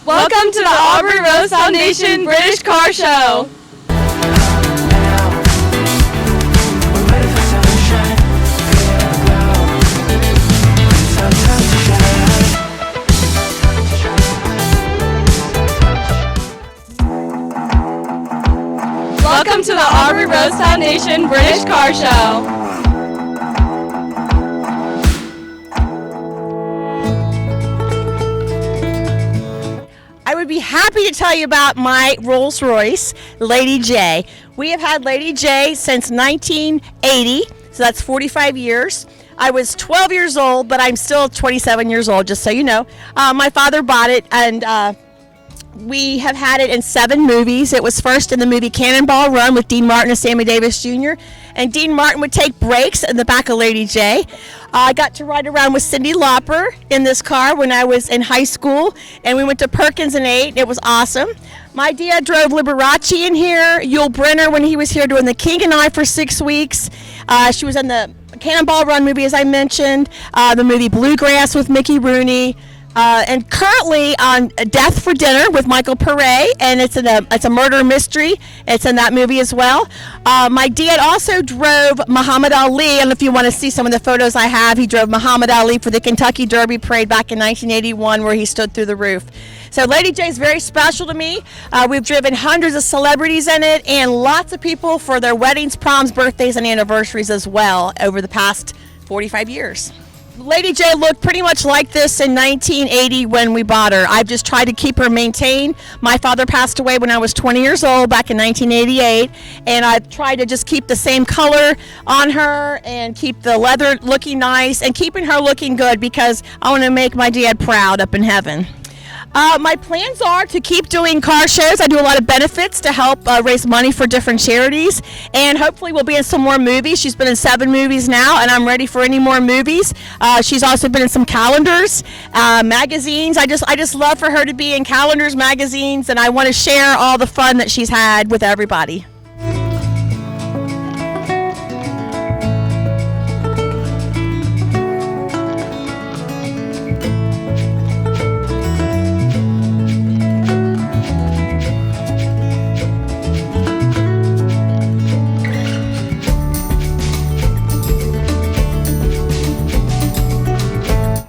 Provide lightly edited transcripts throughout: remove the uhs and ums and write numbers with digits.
Welcome to the Aubrey Rose Foundation British Car Show. Welcome to the Aubrey Rose Foundation British Car Show. I would be happy to tell you about my Rolls Royce, Lady J. We have had Lady J since 1980, so that's 45 years. I was 12 years old, but I'm still 27 years old, just so you know. My father bought it, and we have had it in 7 movies. It was first in the movie Cannonball Run with Dean Martin and Sammy Davis Jr., and Dean Martin would take breaks in the back of Lady J. I got to ride around with Cyndi Lauper in this car when I was in high school, and we went to Perkins and ate. It was awesome. My dad drove Liberace in here, Yul Brynner when he was here doing The King and I for 6 weeks. She was in the Cannonball Run movie, as I mentioned, the movie Bluegrass with Mickey Rooney, and currently on Death for Dinner with Michael Pare, and it's a murder mystery. It's in that movie as well. My dad also drove Muhammad Ali, and if you want to see some of the photos I have, he drove Muhammad Ali for the Kentucky Derby Parade back in 1981, where he stood through the roof. So Lady J is very special to me. We've driven hundreds of celebrities in it, and lots of people for their weddings, proms, birthdays, and anniversaries as well over the past 45 years. Lady J looked pretty much like this in 1980 when we bought her. I've just tried to keep her maintained. My father passed away when I was 20 years old back in 1988, and I've tried to just keep the same color on her and keep the leather looking nice and keeping her looking good because I want to make my dad proud up in heaven. My plans are to keep doing car shows. I do a lot of benefits to help raise money for different charities, and hopefully we'll be in some more movies. She's been in 7 movies now, and I'm ready for any more movies. She's also been in some calendars, magazines. I just love for her to be in calendars, magazines, and I want to share all the fun that she's had with everybody.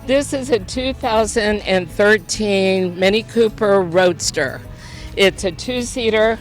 This is a 2013 Mini Cooper Roadster. It's a 2-seater.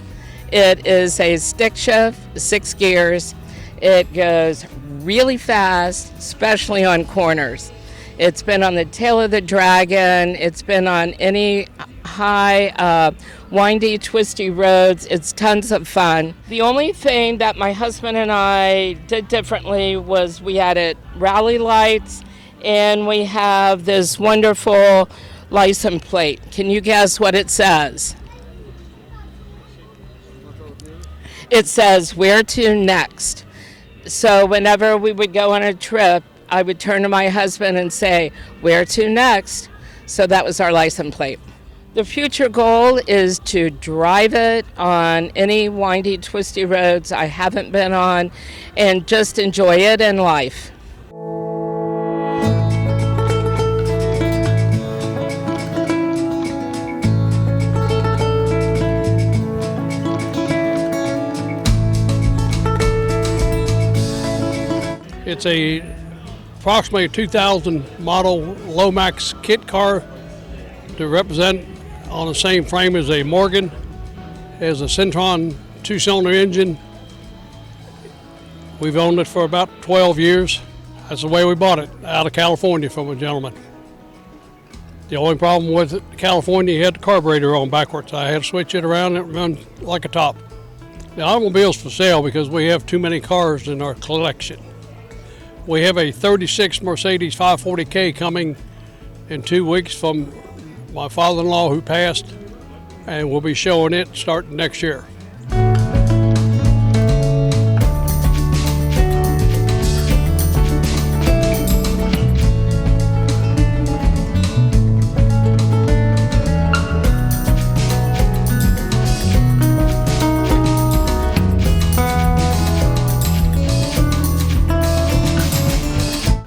It is a stick shift, 6 gears. It goes really fast, especially on corners. It's been on the tail of the Dragon. It's been on any high, windy, twisty roads. It's tons of fun. The only thing that my husband and I did differently was we added rally lights, and we have this wonderful license plate. Can you guess what it says? It says, "Where to next?" So whenever we would go on a trip, I would turn to my husband and say, "Where to next?" So that was our license plate. The future goal is to drive it on any windy, twisty roads I haven't been on and just enjoy it in life. It's approximately a 2000 model Lomax kit car to represent on the same frame as a Morgan. It has a Centron 2-cylinder engine. We've owned it for about 12 years. That's the way we bought it, out of California from a gentleman. The only problem with California, you had the carburetor on backwards. I had to switch it around and it run like a top. The automobile's for sale because we have too many cars in our collection. We have a 36 Mercedes 540K coming in 2 weeks from my father-in-law who passed, and we'll be showing it starting next year.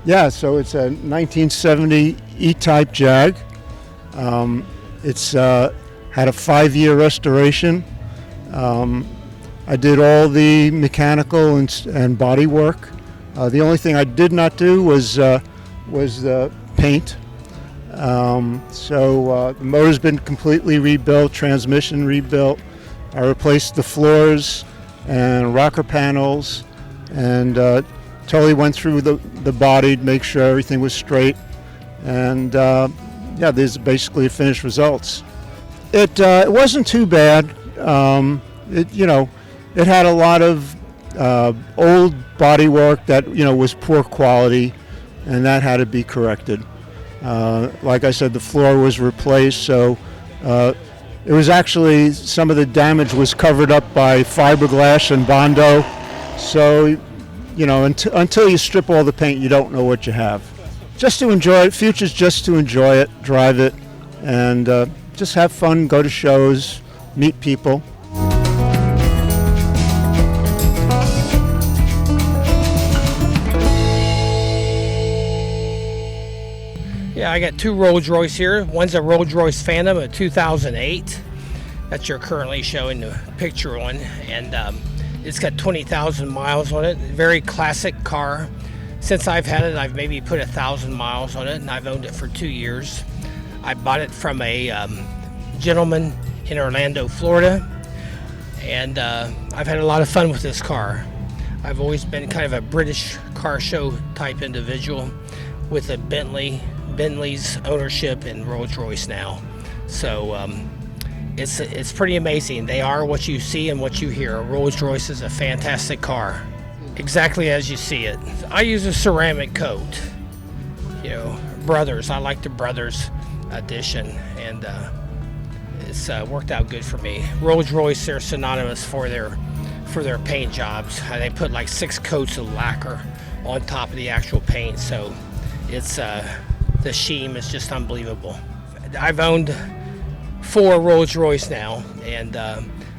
Yeah, so it's a 1970 E-Type Jag. It's had a 5-year restoration. I did all the mechanical and body work. The only thing I did not do was the paint. So the motor's been completely rebuilt, transmission rebuilt. I replaced the floors and rocker panels, and totally went through the body to make sure everything was straight. And yeah, these are basically finished results. It wasn't too bad. It had a lot of old body work that was poor quality, and that had to be corrected. Like I said, the floor was replaced, so it was actually, some of the damage was covered up by fiberglass and Bondo. So, until you strip all the paint, you don't know what you have. Just to enjoy it. Future's just to enjoy it, drive it, and just have fun, go to shows, meet people. Yeah, I got two Rolls Royce here. One's a Rolls Royce Phantom, a 2008 that you're currently showing the picture on, and it's got 20,000 miles on it. Very classic car. Since I've had it, I've maybe put 1,000 miles on it, and I've owned it for 2 years. I bought it from a gentleman in Orlando, Florida, and I've had a lot of fun with this car. I've always been kind of a British car show type individual with a Bentley's ownership in Rolls-Royce now. So it's pretty amazing. They are what you see and what you hear. Rolls-Royce is a fantastic car, exactly as you see it. I use a ceramic coat, Brothers. I like the Brothers edition, and it's worked out good for me. Rolls-Royce, they're synonymous for their paint jobs. They put like 6 coats of lacquer on top of the actual paint, so it's the sheen is just unbelievable. I've owned 4 Rolls-Royce now, and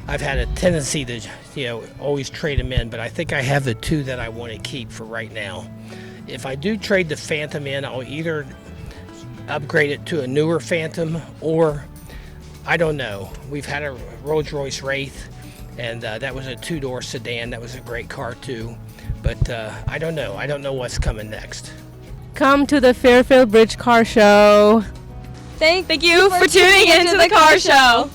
I've had a tendency to always trade them in, but I think I have the 2 that I want to keep for right now. If I do trade the Phantom in, I'll either upgrade it to a newer Phantom, or I don't know. We've had a Rolls-Royce Wraith, and that was a 2-door sedan. That was a great car too, but I don't know. I don't know what's coming next. Come to the Fairfield Bridge Car Show. Thank you for tuning into the car show.